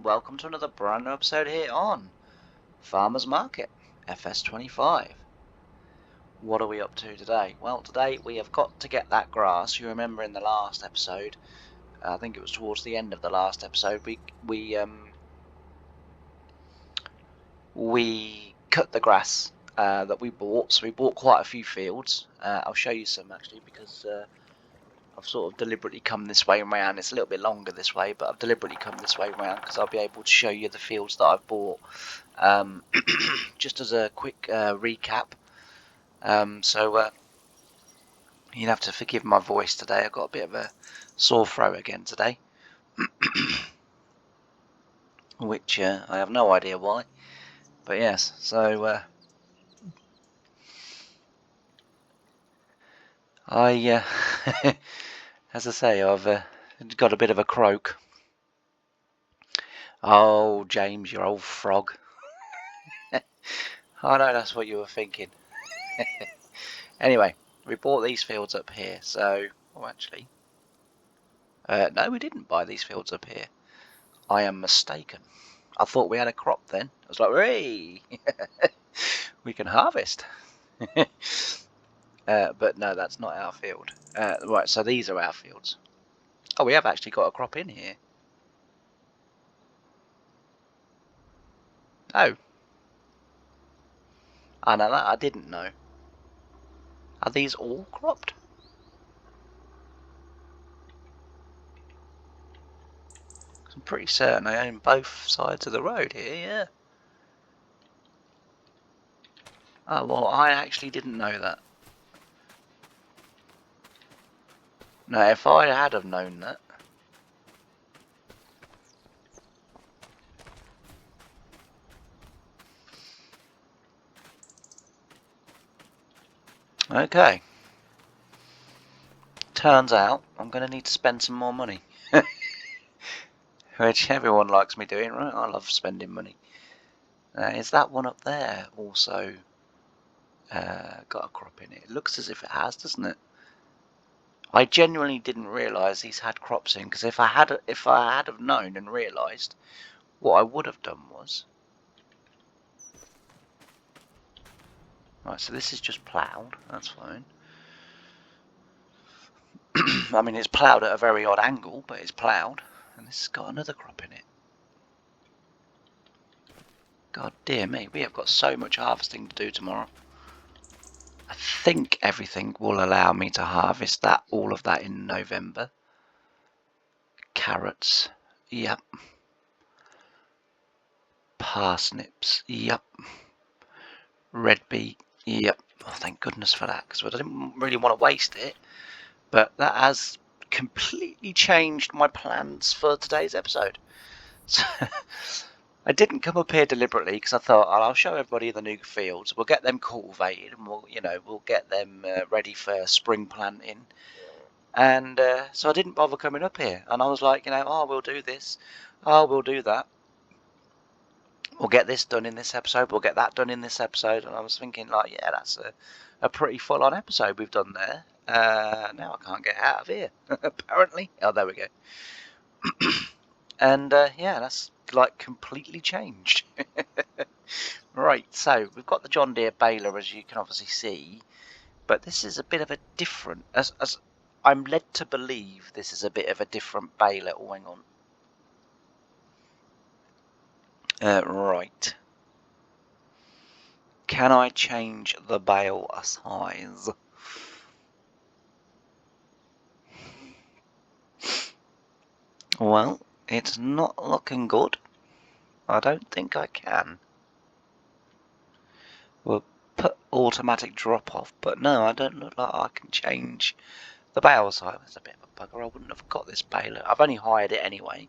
and welcome to another brand new episode here on Farmers Market, FS25. What are we up to today? Well, today we have got to get that grass. You remember in the last episode, I think it was towards the end of the last episode, we cut the grass that we bought. So we bought quite a few fields. I'll show you some actually because I've sort of deliberately come this way around. It's a little bit longer this way, but I've deliberately come this way around because I'll be able to show you the fields that I've bought. Just as a quick recap. You'll have to forgive my voice today. I've got a bit of a sore throat again today. Which I have no idea why. But yes, so I as I say, I've got a bit of a croak. Oh, James, you old frog. I know that's what you were thinking. Anyway, we bought these fields up here, so... Oh, actually... no, we didn't buy these fields up here. I am mistaken. I thought we had a crop then. I was like, hey! We can harvest. But no, that's not our field. Right, so these are our fields. Oh, we have actually got a crop in here. Oh. I know that, I didn't know. Are these all cropped? I'm pretty certain I own both sides of the road here, yeah. Oh, well, I actually didn't know that. No, if I had have known that... Okay. Turns out I'm going to need to spend some more money. Which everyone likes me doing, right? I love spending money. Is that one up there also got a crop in it? It looks as if it has, doesn't it? I genuinely didn't realise these had crops in, because if I had have known and realised, what I would have done was... Right, so this is just ploughed, that's fine. I mean, it's ploughed at a very odd angle, but it's ploughed. And this has got another crop in it. God dear me, we have got so much harvesting to do tomorrow. I think everything will allow me to harvest all of that in November. Carrots, yep. Parsnips, yep. Red beet, yep. Oh, thank goodness for that, because I didn't really want to waste it. But that has completely changed my plans for today's episode. So I didn't come up here deliberately because I thought, I'll show everybody the new fields. We'll get them cultivated and we'll get them ready for spring planting. And so I didn't bother coming up here. And I was like, oh, we'll do this. Oh, we'll do that. We'll get this done in this episode. We'll get that done in this episode. And I was thinking, like, yeah, that's a pretty full-on episode we've done there. Now I can't get out of here, apparently. Oh, there we go. And yeah, that's like completely changed. Right, so we've got the John Deere baler, as you can obviously see, but this is a bit of a different, as I'm led to believe this is a bit of a different baler. Oh, hang on. Right. Can I change the bale size? Well, it's not looking good. I don't think I can. We'll put automatic drop off, but no, I don't look like I can change the bale size. It's a bit of a bugger. I wouldn't have got this baler. I've only hired it anyway,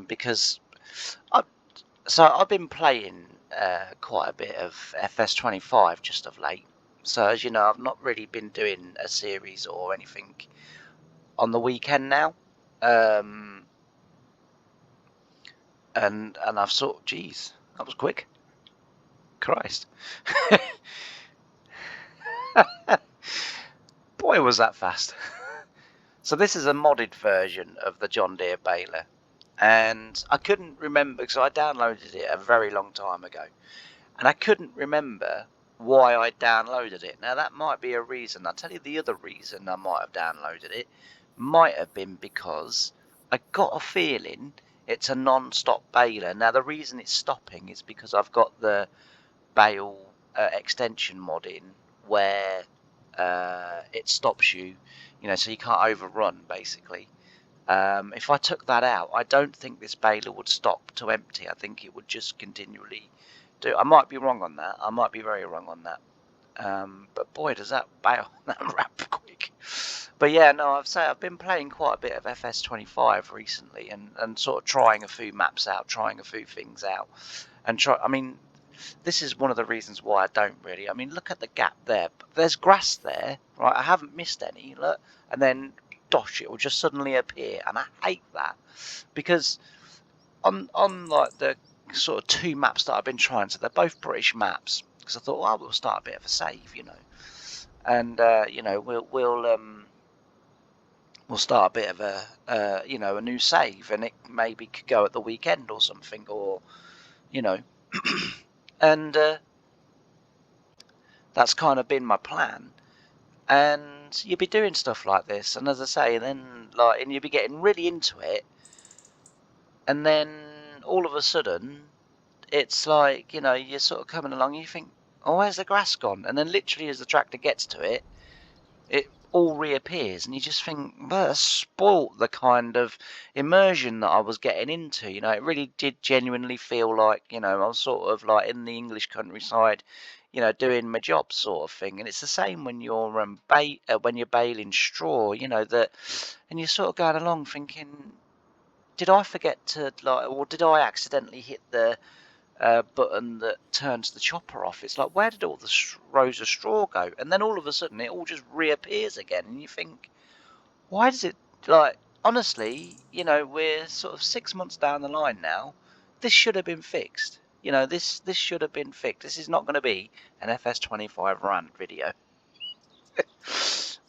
because I've been playing quite a bit of FS25 just of late. So as you know, I've not really been doing a series or anything on the weekend now. And I've sort, geez, that was quick. Christ. Boy, was that fast. So this is a modded version of the John Deere baler. and I couldn't remember because I downloaded it a very long time ago, and I couldn't remember why I downloaded it. Now that might be a reason. I'll tell you the other reason I might have downloaded it. Might have been because I got a feeling it's a non-stop baler. Now the reason it's stopping is because I've got the bale extension mod in where it stops you, so you can't overrun basically. If I took that out, I don't think this baler would stop to empty. I think it would just continually do. I might be wrong on that. I might be very wrong on that. But boy, does that bail that wrap quick. But yeah, no, I've been playing quite a bit of FS25 recently, and sort of trying a few maps out, trying a few things out, and I mean, this is one of the reasons why I don't really. I mean, look at the gap there. There's grass there, right? I haven't missed any. Look, and then dosh, it will just suddenly appear, and I hate that because on like the sort of two maps that I've been trying, so they're both British maps. Because I thought, well, we'll start a bit of a save, and we'll start a bit of a a new save, and it maybe could go at the weekend or something, or and that's kind of been my plan. And you'll be doing stuff like this, and as I say, then and you'll be getting really into it, and then all of a sudden it's like you're sort of coming along, and you think, oh, where's the grass gone? And then literally as the tractor gets to it, it all reappears, and you just think, well, that spoilt the kind of immersion that I was getting into. It really did genuinely feel like I was sort of like in the English countryside, doing my job sort of thing. And it's the same when you're when you're baling straw, that, and you're sort of going along thinking, did I forget to or did I accidentally hit the button that turns the chopper off? It's like, where did all the rows of straw go? And then all of a sudden it all just reappears again, and you think, why does it, honestly, we're sort of 6 months down the line now. This should have been fixed. This should have been fixed. This is not going to be an FS25 rant video.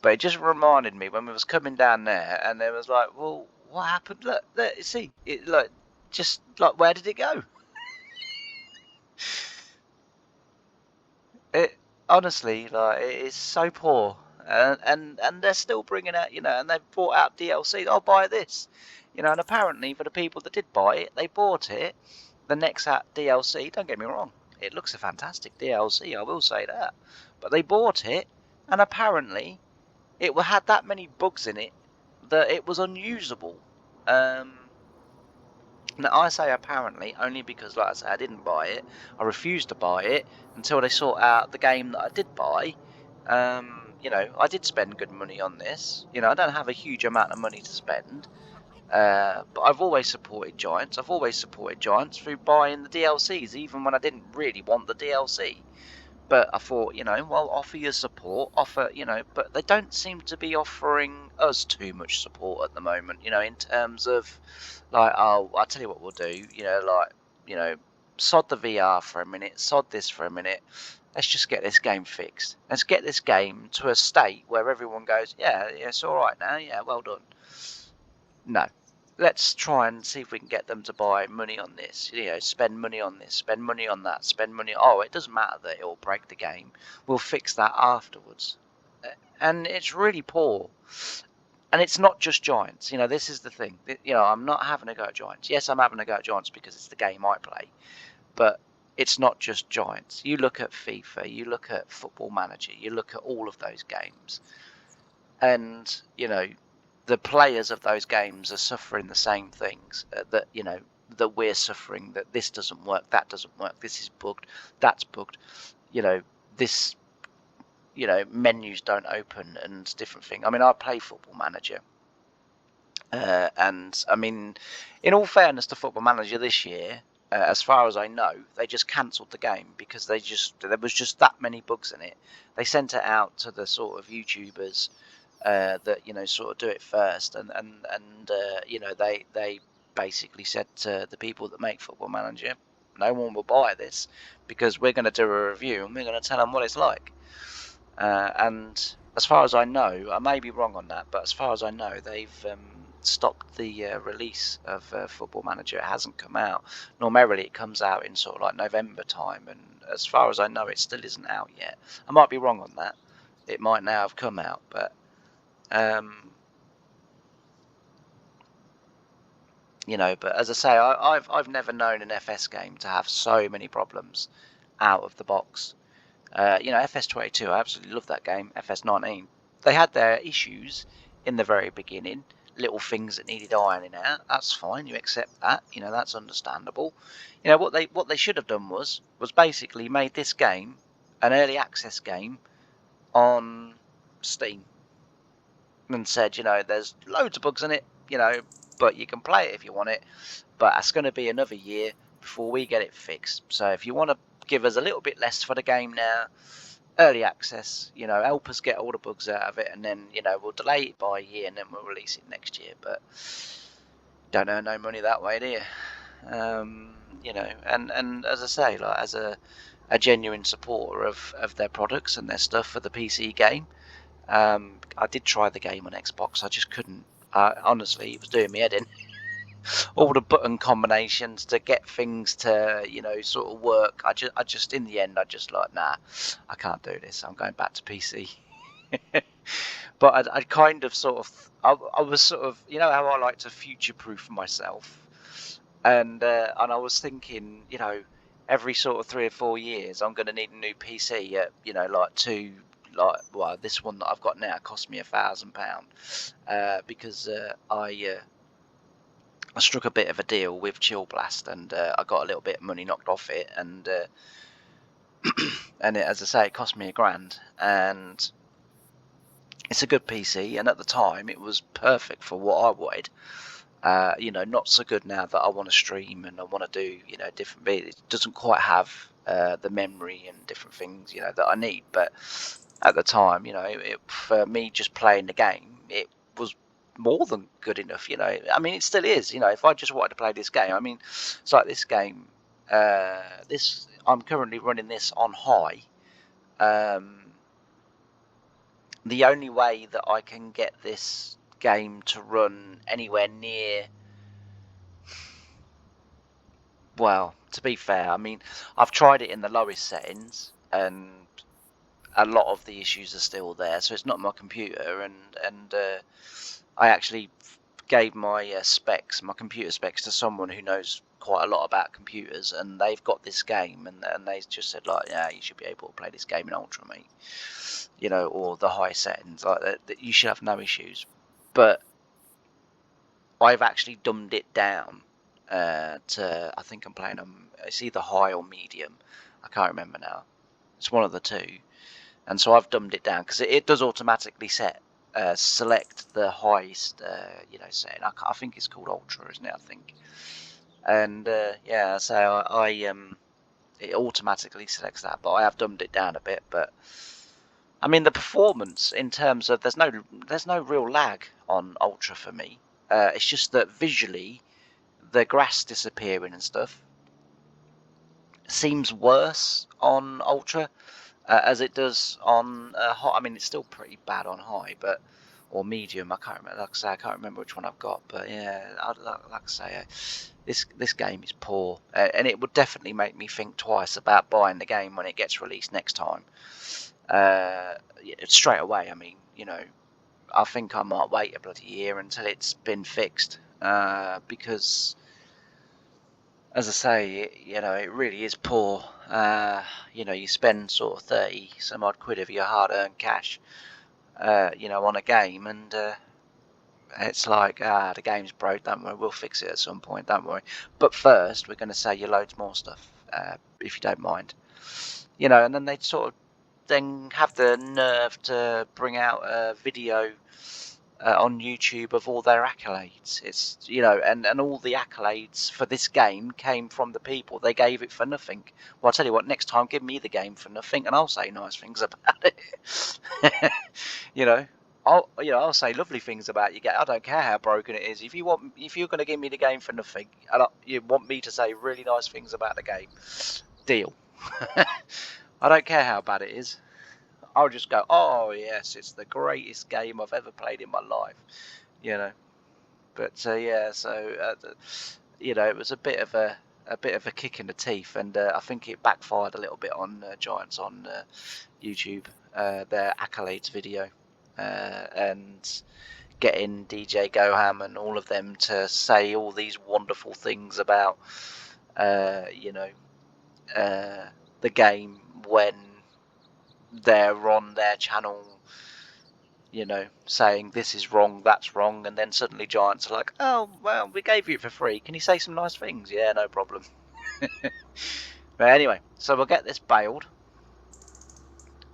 But it just reminded me when we was coming down there, and there was like, well, what happened? Look, see, it just where did it go? It honestly, it is so poor, and they're still bringing out, and they've brought out DLC. I'll buy this, and apparently for the people that did buy it, they bought it. The next DLC, don't get me wrong, it looks a fantastic DLC, I will say that, but they bought it, and apparently it had that many bugs in it that it was unusable. Now, I say apparently only because, like I say, I didn't buy it. I refused to buy it until they sort out the game that I did buy. I did spend good money on this. I don't have a huge amount of money to spend. But I've always supported Giants. I've always supported Giants through buying the DLCs, even when I didn't really want the DLC. But I thought, well, offer your support, but they don't seem to be offering us too much support at the moment, in terms of, oh, I'll tell you what we'll do, sod the VR for a minute, sod this for a minute, let's just get this game fixed. Let's get this game to a state where everyone goes, yeah, it's all right now, yeah, well done. No. Let's try and see if we can get them to buy money on this, spend money on this, spend money on that, spend money. Oh, it doesn't matter that it'll break the game. We'll fix that afterwards. And it's really poor. And it's not just Giants. This is the thing. I'm not having a go at Giants. Yes, I'm having a go at Giants because it's the game I play. But it's not just Giants. You look at FIFA, you look at Football Manager, you look at all of those games. And, the players of those games are suffering the same things that we're suffering, that this doesn't work, that doesn't work, this is bugged, that's bugged, this menus don't open and different things. I mean, I play Football Manager, and I mean, in all fairness to Football Manager this year, as far as I know, they just cancelled the game because there was just that many bugs in it. They sent it out to the sort of YouTubers that sort of do it first, and they basically said to the people that make Football Manager, no one will buy this because we're going to do a review and we're going to tell them what it's like. And as far as I know, I may be wrong on that, but as far as I know, they've stopped the release of Football Manager. It hasn't come out. Normally it comes out in sort of like November time, and as far as I know, it still isn't out yet. I might be wrong on that. It might now have come out, but you know. But as I say, I've never known an FS game to have so many problems out of the box. You know, FS22, I absolutely love that game. FS19, they had their issues in the very beginning, little things that needed ironing out. That's fine, you accept that. You know, that's understandable. You know, what they should have done was basically made this game an early access game on Steam, and said, you know, there's loads of bugs in it, you know, but you can play it if you want it. But it's going to be another year before we get it fixed. So if you want to give us a little bit less for the game now, early access, you know, help us get all the bugs out of it, and then, you know, we'll delay it by a year and then we'll release it next year. But don't earn no money that way, do you? You know, and as I say, like, as a genuine supporter of their products and their stuff for the PC game, I did try the game on Xbox. I just couldn't. Honestly, it was doing me head in. All the button combinations to get things to, you know, sort of work. I just in the end, I just like, nah, I can't do this. I'm going back to PC. But I kind of sort of, I was sort of, you know, how I like to future-proof myself, and I was thinking, you know, every sort of 3 or 4 years, I'm going to need a new PC at, you know, well, this one that I've got now cost me £1,000, because I struck a bit of a deal with Chill Blast, and I got a little bit of money knocked off it, and and as I say, it cost me £1,000, and it's a good PC, and at the time it was perfect for what I wanted. You know, not so good now that I want to stream and I want to do, you know, different bits. It doesn't quite have the memory and different things, you know, that I need. But at the time, you know, for me just playing the game, it was more than good enough, you know. I mean, it still is, you know. If I just wanted to play this game, I mean, it's like this game. I'm currently running this on high. The only way that I can get this game to run anywhere near, well, to be fair, I mean, I've tried it in the lowest settings, and a lot of the issues are still there. So it's not my computer, and I actually gave my specs, my computer specs, to someone who knows quite a lot about computers, and they've got this game, and they just said, like, yeah, you should be able to play this game in ultra, mate, you know, or the high settings, like that, you should have no issues. But I've actually dumbed it down to, I think I'm playing on, it's either high or medium, I can't remember now, it's one of the two. And so I've dumbed it down because it does automatically select the highest, you know, setting. I think it's called Ultra, isn't it? I think. And yeah, so it automatically selects that, but I have dumbed it down a bit. But I mean, the performance in terms of there's no real lag on Ultra for me. It's just that visually, the grass disappearing and stuff seems worse on Ultra. As it does on high. I mean, it's still pretty bad on high, or medium. I can't remember. Like I say, I can't remember which one I've got. But yeah, like I say, this game is poor, and it would definitely make me think twice about buying the game when it gets released next time. Straight away. I mean, you know, I think I might wait a bloody year until it's been fixed, because, as I say, you know, it really is poor. You know, you spend sort of 30 some odd quid of your hard-earned cash, you know, on a game, and it's like, the game's broke, don't worry, we'll fix it at some point, don't worry. But first, we're going to sell you loads more stuff, if you don't mind. You know, and then they sort of then have the nerve to bring out a video on YouTube of all their accolades. It's, you know, and all the accolades for this game came from the people. They gave it for nothing. Well, I'll tell you what, next time give me the game for nothing and I'll say nice things about it. You know, I'll say lovely things about your game. I don't care how broken it is. If you're going to give me the game for nothing and you want me to say really nice things about the game, deal. I don't care how bad it is. I'll just go, oh yes, it's the greatest game I've ever played in my life, you know. But yeah, so you know, it was a bit of a kick in the teeth, and I think it backfired a little bit on Giants on YouTube, their accolades video, and getting DJ Goham and all of them to say all these wonderful things about you know, the game when they're on their channel, you know, saying this is wrong, that's wrong, and then suddenly Giants are like, oh, well, we gave you it for free. Can you say some nice things? Yeah, no problem. But anyway, so we'll get this bailed,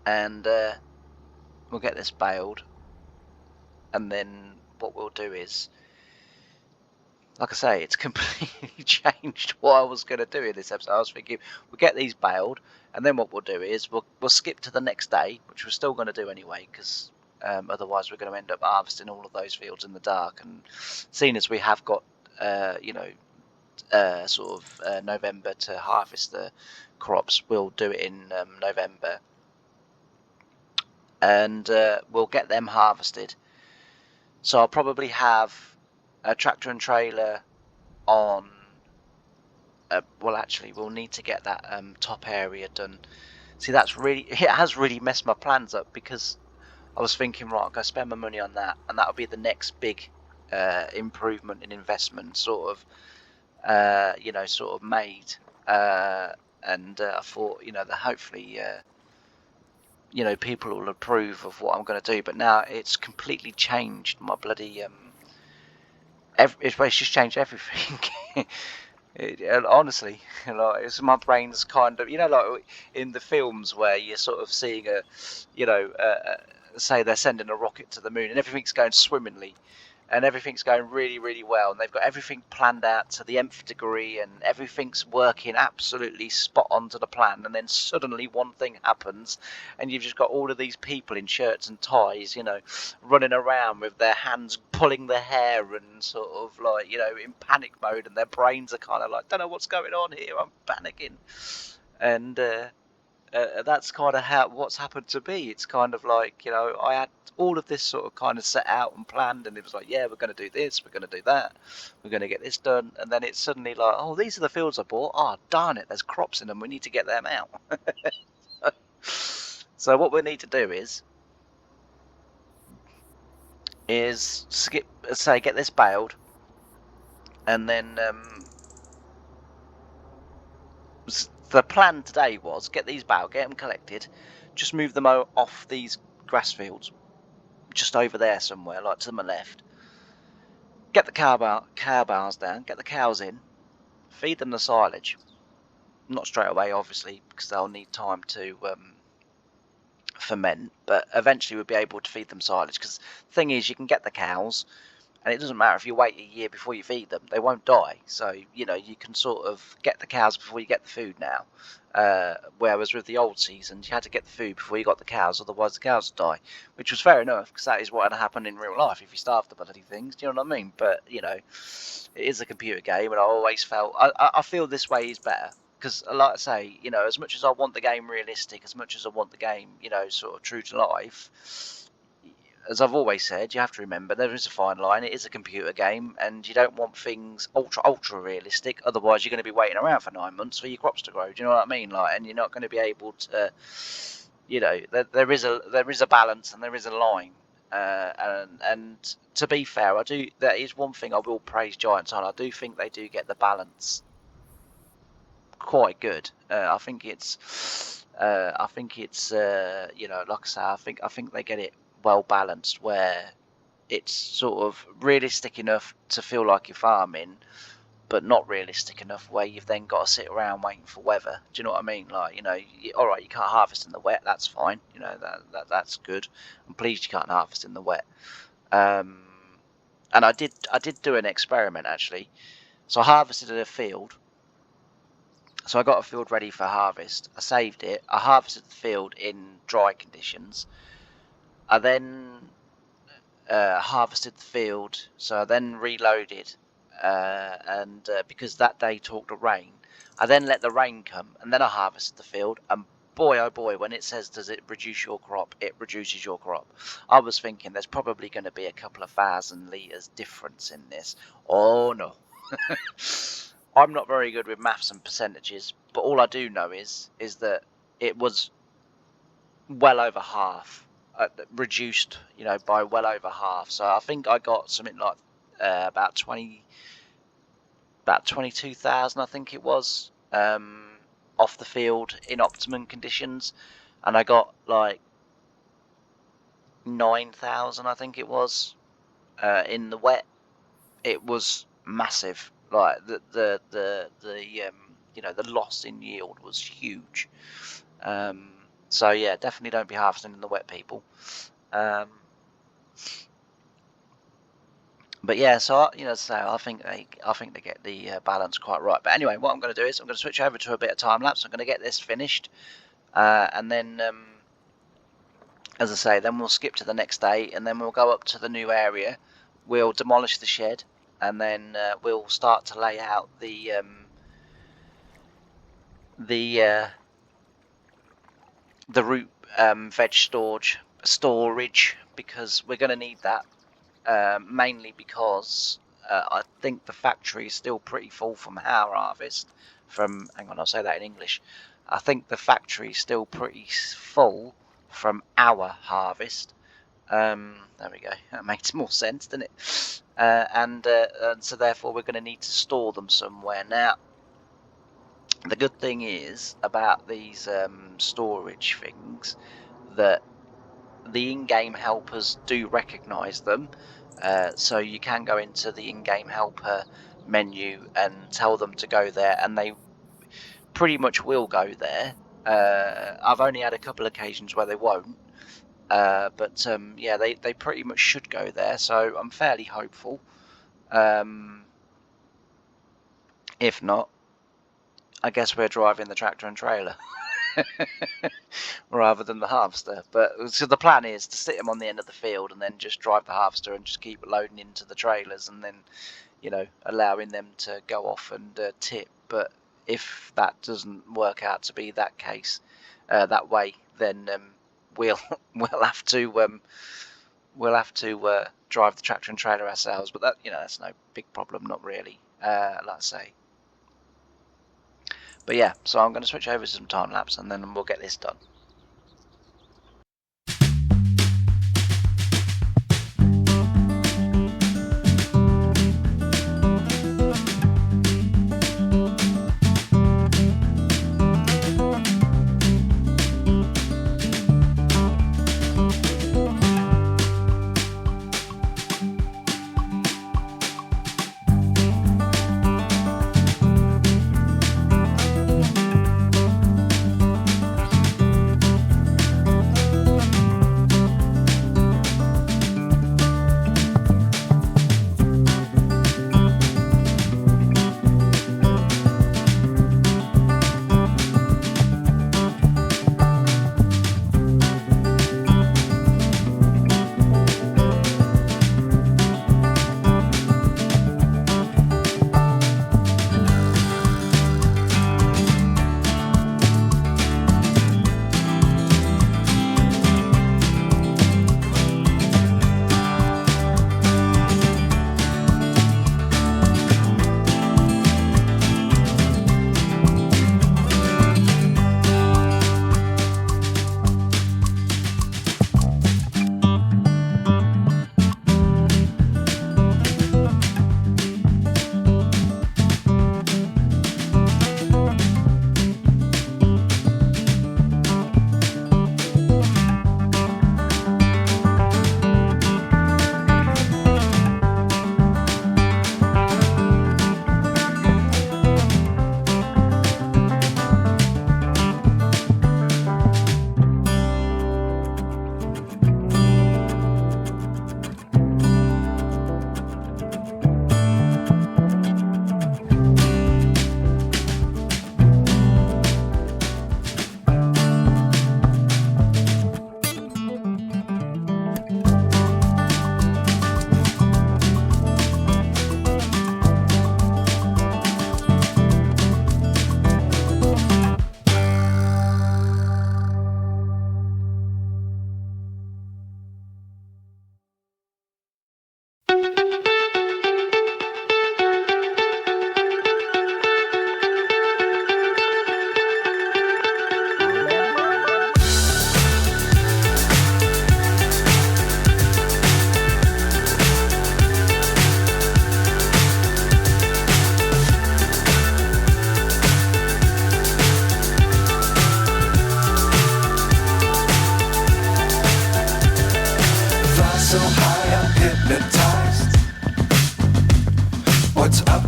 and and then what we'll do is, like I say, it's completely changed what I was going to do in this episode. I was thinking we'll get these bailed, and then what we'll do is we'll skip to the next day, which we're still going to do anyway, because otherwise we're going to end up harvesting all of those fields in the dark. And seeing as we have got, you know, sort of November to harvest the crops, we'll do it in November, and we'll get them harvested. So I'll probably have a tractor and trailer on. Well, actually, we'll need to get that top area done. See, it has really messed my plans up, because I was thinking, right, I'll go spend my money on that, and that'll be the next big improvement in investment, sort of, you know, sort of made. And I thought, you know, that hopefully, you know, people will approve of what I'm going to do. But now it's completely changed my bloody. It's just changed everything. Honestly, you know, it's my brain's kind of, you know, like in the films where you're sort of seeing a, you know, say they're sending a rocket to the moon and everything's going swimmingly, and everything's going really, really well, and they've got everything planned out to the nth degree, and everything's working absolutely spot on to the plan, and then suddenly one thing happens, and you've just got all of these people in shirts and ties, you know, running around with their hands pulling their hair and sort of like, you know, in panic mode, and their brains are kind of like, don't know what's going on here, I'm panicking. And that's kind of what's happened to me. It's kind of like, you know, I had all of this sort of kind of set out and planned, and it was like, yeah, we're going to do this, we're going to do that, we're going to get this done, and then it's suddenly like, oh, these are the fields I bought. Oh, darn it, there's crops in them, we need to get them out. So what we need to do is get this baled, and then the plan today was get these baled, get them collected, just move them off these grass fields, just over there somewhere, like to my left. Get the cow bars down, get the cows in, feed them the silage. Not straight away, obviously, because they'll need time to ferment, but eventually we'll be able to feed them silage, because the thing is, you can get the cows, and it doesn't matter if you wait a year before you feed them, they won't die. So, you know, you can sort of get the cows before you get the food now. Whereas with the old seasons, you had to get the food before you got the cows, otherwise the cows would die. Which was fair enough, because that is what had happened in real life if you starved the bloody things. Do you know what I mean? But, you know, it is a computer game, and I always felt... I feel this way is better. Because, like I say, you know, as much as I want the game realistic, as much as I want the game, you know, sort of true to life... As I've always said, you have to remember there is a fine line. It is a computer game, and you don't want things ultra realistic. Otherwise, you're going to be waiting around for 9 months for your crops to grow. Do you know what I mean? Like, and you're not going to be able to, you know, there is a balance and there is a line. And to be fair, that is one thing I will praise Giants on. I do think they do get the balance quite good. I think it's you know, like I say, I think they get it well balanced, where it's sort of realistic enough to feel like you're farming, but not realistic enough where you've then got to sit around waiting for weather. Do you know what I mean? Like, you know, all right, you can't harvest in the wet, that's fine. You know, that's good. I'm pleased you can't harvest in the wet. And I did do an experiment actually. So I harvested a field. So I got a field ready for harvest. I saved it. I harvested the field in dry conditions. I then harvested the field, so I then reloaded, and because that day talked of rain, I then let the rain come, and then I harvested the field, and boy, oh boy, when it says does it reduce your crop, it reduces your crop. I was thinking there's probably going to be a couple of 1,000 litres difference in this. Oh no. I'm not very good with maths and percentages, but all I do know is that it was well over half, reduced, you know, by well over half. So I think I got something like about 22,000, I think it was, off the field in optimum conditions, and I got like 9,000, I think it was, in the wet. It was massive. Like the you know, the loss in yield was huge. So yeah, definitely don't be harvesting in the wet, people. But yeah, so you know, so I think they get the balance quite right. But anyway, what I'm going to do is I'm going to switch over to a bit of time lapse. I'm going to get this finished, and then, as I say, then we'll skip to the next day, and then we'll go up to the new area. We'll demolish the shed, and then we'll start to lay out the root veg storage, because we're going to need that. Mainly because I think the factory is still pretty full from our harvest. Hang on, I'll say that in English. I think the factory is still pretty full from our harvest. There we go. That makes more sense, doesn't it? And so therefore we're going to need to store them somewhere. Now, the good thing is about these storage things that the in-game helpers do recognise them, so you can go into the in-game helper menu and tell them to go there, and they pretty much will go there. I've only had a couple of occasions where they won't, but yeah, they pretty much should go there, so I'm fairly hopeful. If not, I guess we're driving the tractor and trailer rather than the harvester. But so the plan is to sit them on the end of the field and then just drive the harvester and just keep loading into the trailers, and then, you know, allowing them to go off and tip. But if that doesn't work out to be that case, that way, then we'll have to drive the tractor and trailer ourselves. But that, you know, that's no big problem, not really. Like I say. But yeah, so I'm going to switch over to some time lapse, and then we'll get this done.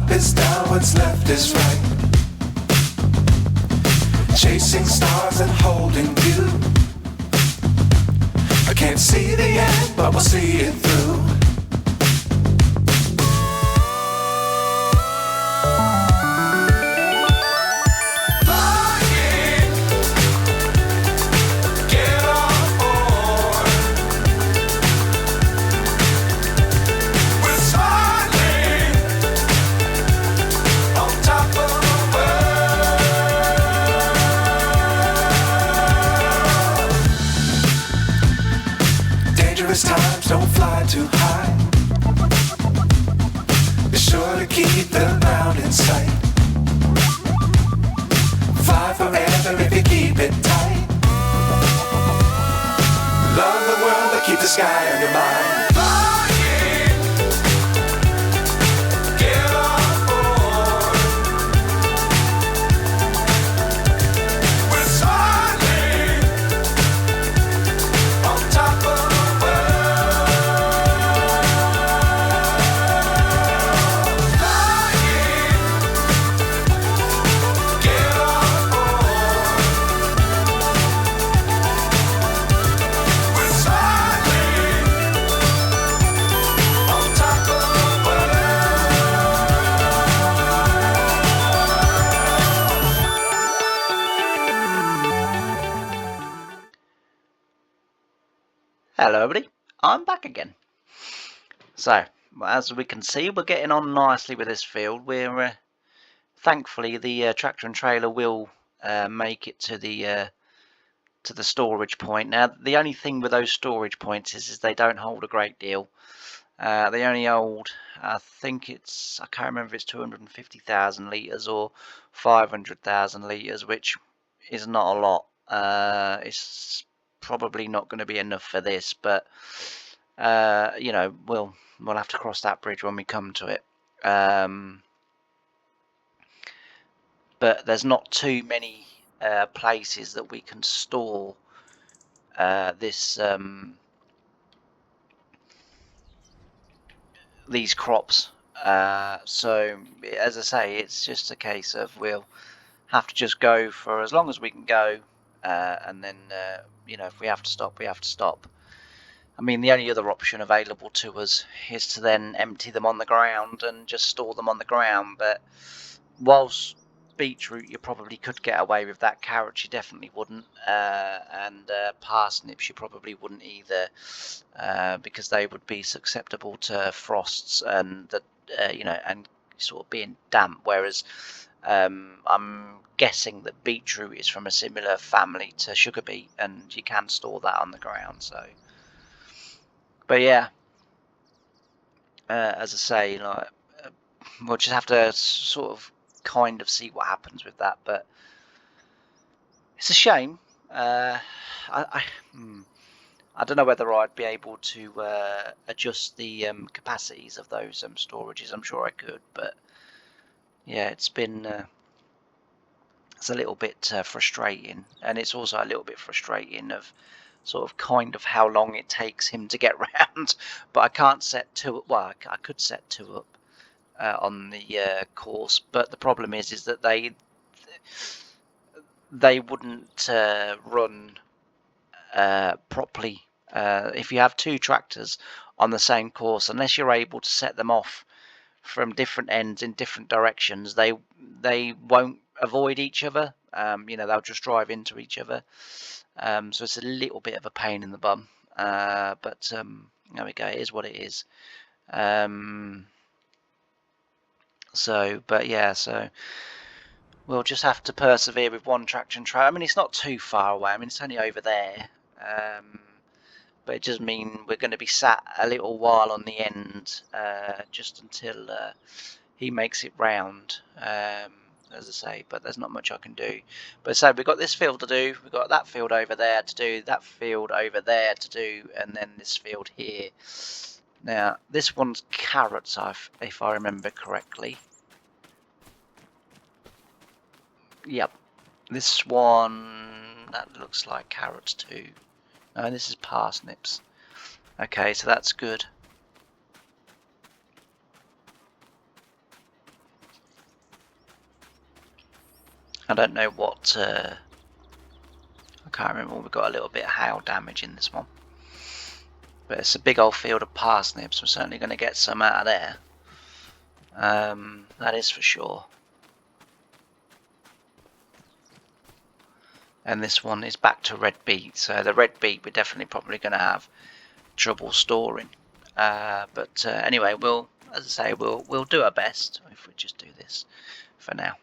up is down, what's left is right. Chasing stars and holding you. I can't see the end, but we'll see it through. Times don't fly too high. Be sure to keep the ground in sight. Fly forever if you keep it tight. Love the world but keep the sky on your mind. Hello everybody, I'm back again. So, as we can see, we're getting on nicely with this field. We're thankfully the tractor and trailer will make it to the storage point. Now, the only thing with those storage points is they don't hold a great deal. They only hold, I think I can't remember if it's 250,000 litres or 500,000 litres, which is not a lot. It's probably not going to be enough for this, but you know, we'll have to cross that bridge when we come to it. But there's not too many places that we can store these crops. So as I say, it's just a case of we'll have to just go for as long as we can go, and then you know, if we have to stop, we have to stop. I mean, the only other option available to us is to then empty them on the ground and just store them on the ground. But whilst beetroot you probably could get away with that, carrots you definitely wouldn't, and parsnips you probably wouldn't either, because they would be susceptible to frosts and you know, and sort of being damp, whereas I'm guessing that beetroot is from a similar family to sugar beet, and you can store that on the ground. So, but yeah, as I say, like, we'll just have to sort of kind of see what happens with that. But it's a shame. I don't know whether I'd be able to adjust the capacities of those storages. I'm sure I could, but yeah, it's been it's a little bit frustrating, and it's also a little bit frustrating of sort of kind of how long it takes him to get round. But I can't set two. Well, I could set two up on the course, but the problem is that they wouldn't run properly if you have two tractors on the same course, unless you're able to set them off from different ends in different directions. They won't avoid each other. You know, they'll just drive into each other. So it's a little bit of a pain in the bum, but there we go, it is what it is. So, but yeah, so we'll just have to persevere with one traction trailer. I mean, it's not too far away. I mean, it's only over there. But it does mean we're going to be sat a little while on the end, just until he makes it round, as I say. But there's not much I can do. But so we've got this field to do, we've got that field over there to do, that field over there to do, and then this field here. Now, this one's carrots, if I remember correctly. Yep, this one, that looks like carrots too. No, this is parsnips. Okay, so that's good. I don't know what, I can't remember, we've got a little bit of hail damage in this one. But it's a big old field of parsnips, we're certainly going to get some out of there. That is for sure. And this one is back to red beet, so the red beet we're definitely probably going to have trouble storing. But anyway, we'll, as I say, we'll do our best. If we just do this for now.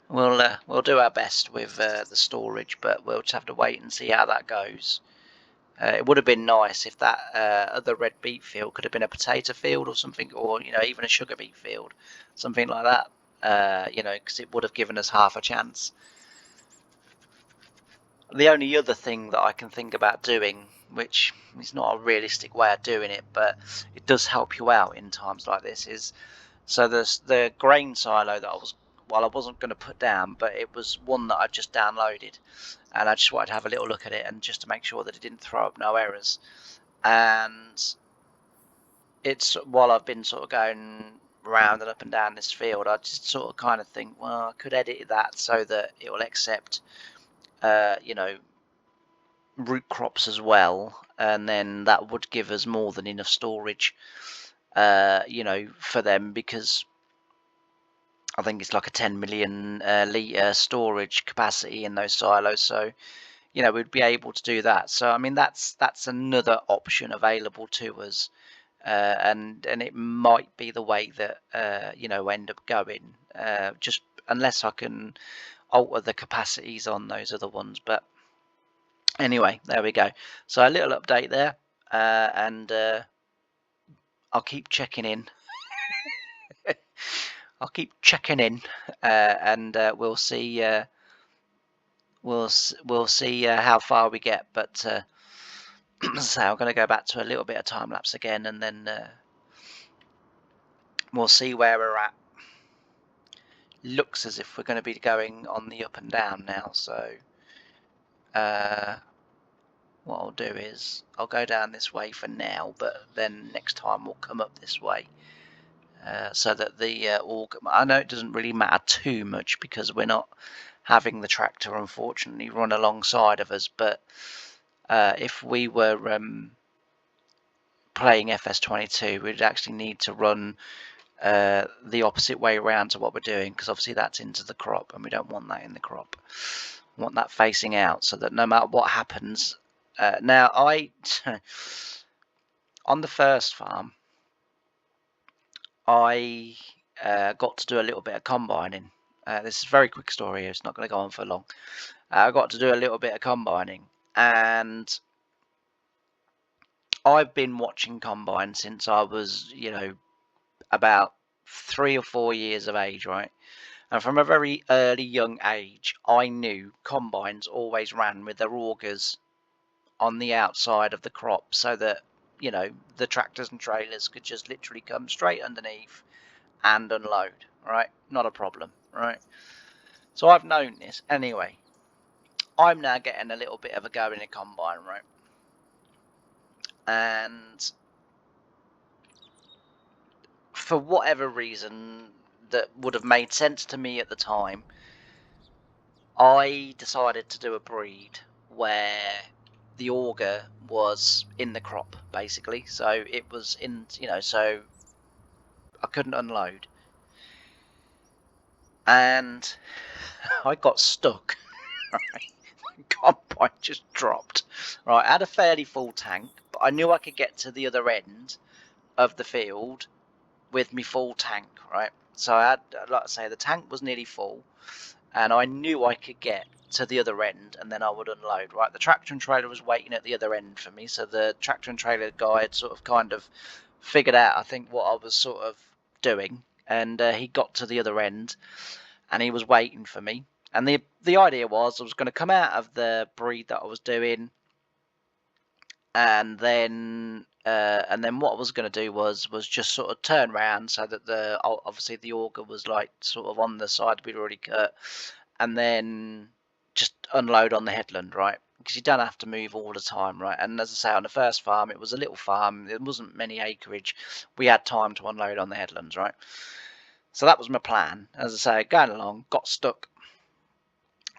We'll do our best with the storage, but we'll just have to wait and see how that goes. It would have been nice if that other red beet field could have been a potato field or something, or even a sugar beet field, something like that. Because it would have given us half a chance. The only other thing that I can think about doing, which is not a realistic way of doing it, but it does help you out in times like this, is so there's the grain silo that I wasn't going to put down, but it was one that I just downloaded, and I just wanted to have a little look at it and just to make sure that it didn't throw up no errors. And it's, while I've been sort of going round and up and down this field, I just sort of kind of think, well, I could edit that so that it will accept root crops as well, and then that would give us more than enough storage for them, because I think it's like a 10 million litre storage capacity in those silos, so we'd be able to do that. So I mean that's another option available to us, and it might be the way that end up going, just unless I can alter the capacities on those other ones. But anyway, there we go. So a little update there, and I'll keep checking in. I'll keep checking in, and we'll see. We'll see how far we get. But so I'm going to go back to a little bit of time lapse again, and then we'll see where we're at. Looks as if we're going to be going on the up and down now. So what I'll do is I'll go down this way for now, but then next time we'll come up this way. So that the auger, I know it doesn't really matter too much because we're not having the tractor unfortunately run alongside of us, but if we were playing FS22, we'd actually need to run the opposite way around to what we're doing, because obviously that's into the crop and we don't want that in the crop. We want that facing out so that no matter what happens. Now on the first farm I got to do a little bit of combining. This is a very quick story here, it's not going to go on for long. I got to do a little bit of combining, and I've been watching combine since I was, about 3 or 4 years of age, right? And from a very early young age, I knew combines always ran with their augers on the outside of the crop, so that the tractors and trailers could just literally come straight underneath and unload, right? Not a problem, right? So I've known this. Anyway, I'm now getting a little bit of a go in a combine, right? And for whatever reason that would have made sense to me at the time, I decided to do a breed where the auger was in the crop, basically. So it was in, so I couldn't unload. And I got stuck. Right? The combine just dropped. Right, I had a fairly full tank, but I knew I could get to the other end of the field with me full tank, right? So I had, like I say, the tank was nearly full, and I knew I could get to the other end, and then I would unload. Right, the tractor and trailer was waiting at the other end for me, so the tractor and trailer guy had sort of kind of figured out, I think, what I was sort of doing, and he got to the other end, and he was waiting for me. And the idea was I was going to come out of the breed that I was doing, and then what I was going to do was just sort of turn around so that obviously the auger was like sort of on the side we'd already cut, and then just unload on the headland, right? Because you don't have to move all the time, right? And as I say, on the first farm, it was a little farm, there wasn't many acreage, we had time to unload on the headlands, right? So that was my plan. As I say, going along, got stuck.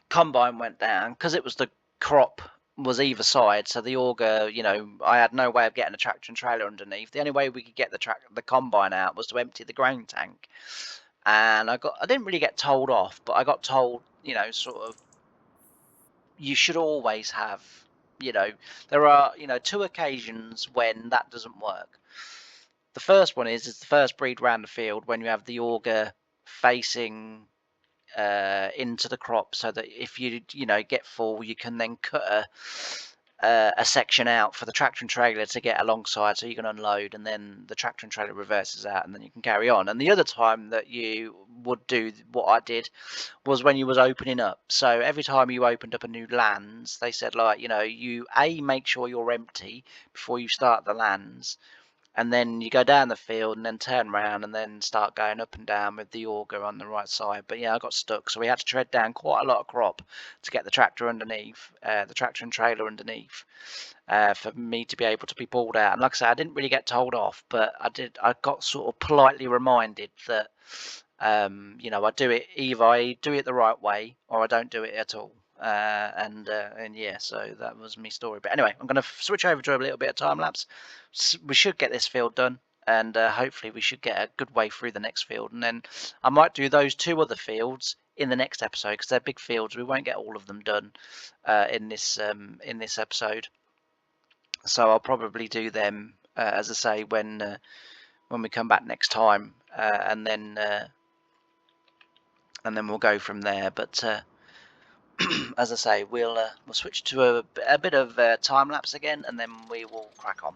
Combine went down because it was the crop was either side, so the auger, I had no way of getting a tractor and trailer underneath. The only way we could get the combine out was to empty the grain tank. And I didn't really get told off, but I got told, sort of, you should always have, there are, 2 occasions when that doesn't work. The first one is the first breed round the field when you have the auger facing into the crop, so that if you get full, you can then cut a section out for the tractor and trailer to get alongside, so you can unload, and then the tractor and trailer reverses out, and then you can carry on. And the other time that you would do what I did was when you was opening up. So every time you opened up a new lands, they said, like, you make sure you're empty before you start the lands, and then you go down the field and then turn around and then start going up and down with the auger on the right side. But yeah, I got stuck, so we had to tread down quite a lot of crop to get the tractor underneath, the tractor and trailer underneath, for me to be able to be pulled out. And like I said, I didn't really get told off, but I got sort of politely reminded that I do it, either I do it the right way or I don't do it at all. And yeah, so that was my story. But anyway, I'm going to switch over to a little bit of time lapse. We should get this field done, and hopefully we should get a good way through the next field, and then I might do those 2 other fields in the next episode, because they're big fields. We won't get all of them done in this episode, so I'll probably do them as I say when we come back next time, and then we'll go from there. But as I say, we'll switch to a bit of time lapse again, and then we will crack on.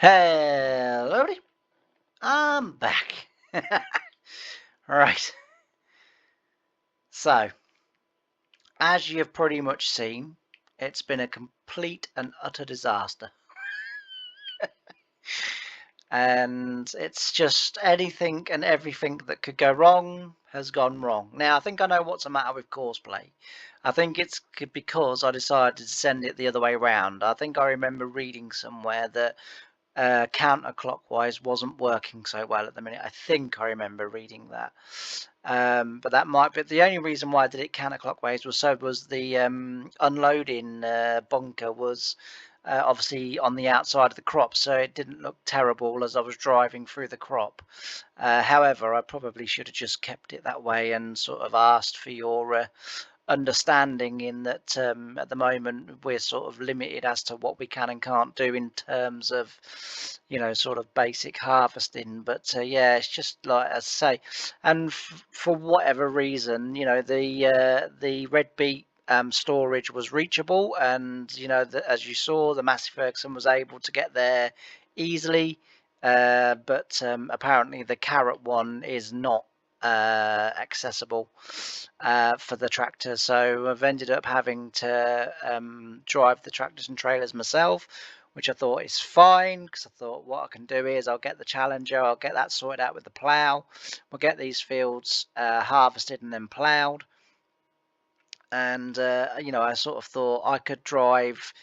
Hello, everybody. I'm back. Right. So, as you've pretty much seen, it's been a complete and utter disaster. And it's just anything and everything that could go wrong has gone wrong. Now, I think I know what's the matter with Courseplay. I think it's because I decided to send it the other way around. I think I remember reading somewhere that counterclockwise wasn't working so well at the minute. I think I remember reading that. But that might be the only reason why I did it counterclockwise was the unloading bunker was obviously on the outside of the crop, so it didn't look terrible as I was driving through the crop. However, I probably should have just kept it that way and sort of asked for your understanding in that at the moment we're sort of limited as to what we can and can't do in terms of sort of basic harvesting. But yeah, it's just like I say, and for whatever reason, the red beet storage was reachable, and as you saw, the Massey Ferguson was able to get there easily, but apparently the carrot one is not accessible for the tractor, so I've ended up having to drive the tractors and trailers myself, which I thought is fine, because I thought what I can do is I'll get the Challenger, I'll get that sorted out with the plough, we'll get these fields harvested and then ploughed. And I sort of thought I could drive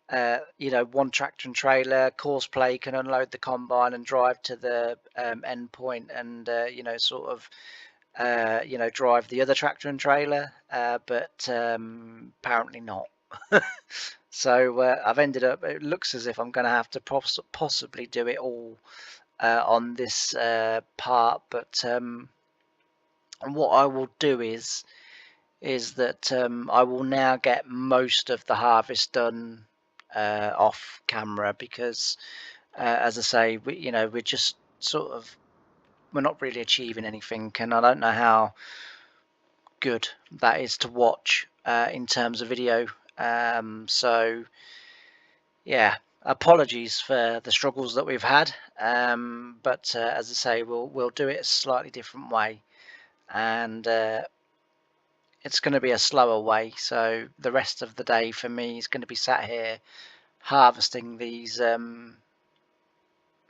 one tractor and trailer. Courseplay can unload the combine and drive to the end point, and sort of drive the other tractor and trailer, but apparently not. So I've ended up, it looks as if I'm going to have to possibly do it all on this part, but what I will do is that I will now get most of the harvest done off camera, because as I say, we're just sort of, we're not really achieving anything, and I don't know how good that is to watch in terms of video. So yeah, apologies for the struggles that we've had, but as I say, we'll do it a slightly different way, and it's going to be a slower way. So the rest of the day for me is going to be sat here harvesting these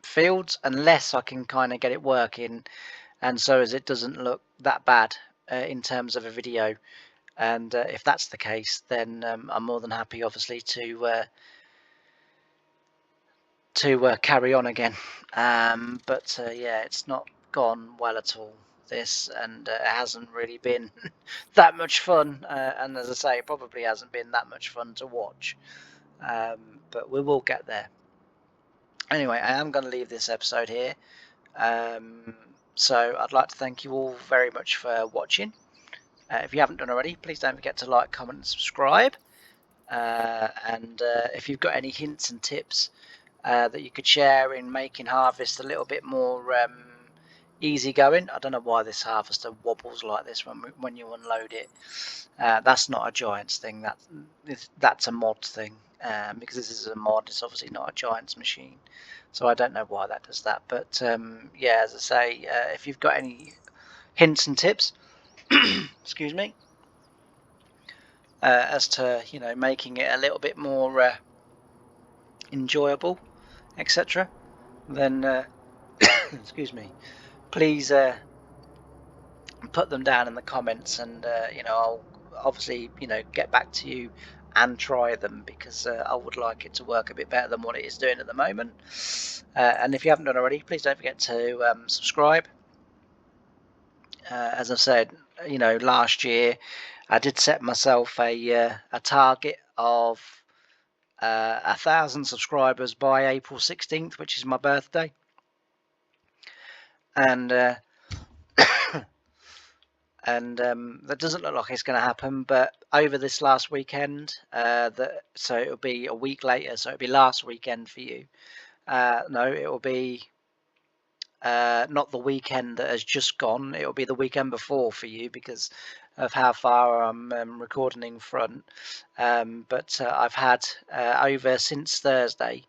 fields, unless I can kind of get it working, and so as it doesn't look that bad in terms of a video. And if that's the case, then I'm more than happy, obviously, to carry on again. But yeah, it's not gone well at all, this, and it hasn't really been that much fun. And as I say, it probably hasn't been that much fun to watch. But we will get there. Anyway, I am going to leave this episode here. So I'd like to thank you all very much for watching. If you haven't done already, please don't forget to like, comment and subscribe. And if you've got any hints and tips that you could share in making harvest a little bit more easy going. I don't know why this harvester wobbles like this when you unload it. That's not a Giants thing, that's a mod thing, because this is a mod. It's obviously not a Giants machine, so I don't know why that does that. But yeah, as I say, if you've got any hints and tips excuse me, as to making it a little bit more enjoyable, etc., then excuse me, please put them down in the comments, and I'll obviously get back to you and try them, because I would like it to work a bit better than what it is doing at the moment. And if you haven't done already, please don't forget to subscribe. As I said, last year I did set myself a target of 1,000 subscribers by April 16th, which is my birthday, and and that doesn't look like it's going to happen. But over this last weekend, so it'll be a week later, so it'll be last weekend for you. No, it will be not the weekend that has just gone. It'll be the weekend before for you, because of how far I'm recording in front. But I've had over since Thursday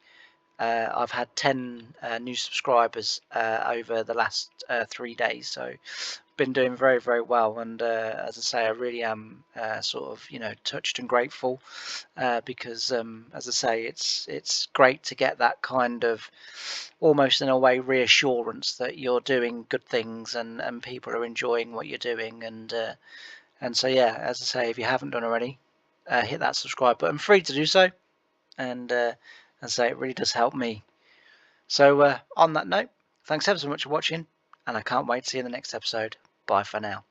I've had 10 new subscribers over the last 3 days, so been doing very, very well. And as I say, I really am sort of, touched and grateful because, as I say, it's great to get that kind of almost in a way reassurance that you're doing good things and people are enjoying what you're doing. And so yeah, as I say, if you haven't done already, hit that subscribe button, free to do so. And as I say, it really does help me. So on that note, thanks ever so much for watching, and I can't wait to see you in the next episode. Bye for now.